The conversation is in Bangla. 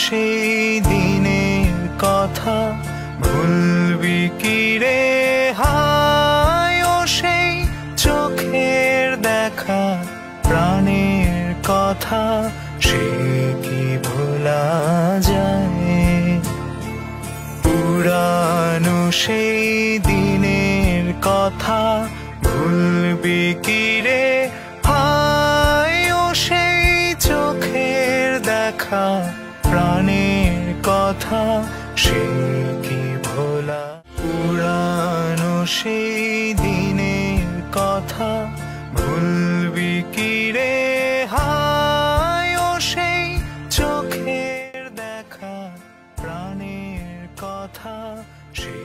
সেই দিনের কথা ভুলবি কি রে হায় ও সেই চোখের দেখা প্রাণের কথা সে কি ভোলা যায় পুরানো সেই দিনের কথা ভুলবি কি রে হায় ও সেই চোখের দেখা প্রাণের কথা সে কি ভোলা পুরানো সেই দিনের কথা ভুলবি কি রে হায় ও সেই চোখের দেখা প্রাণের কথা সে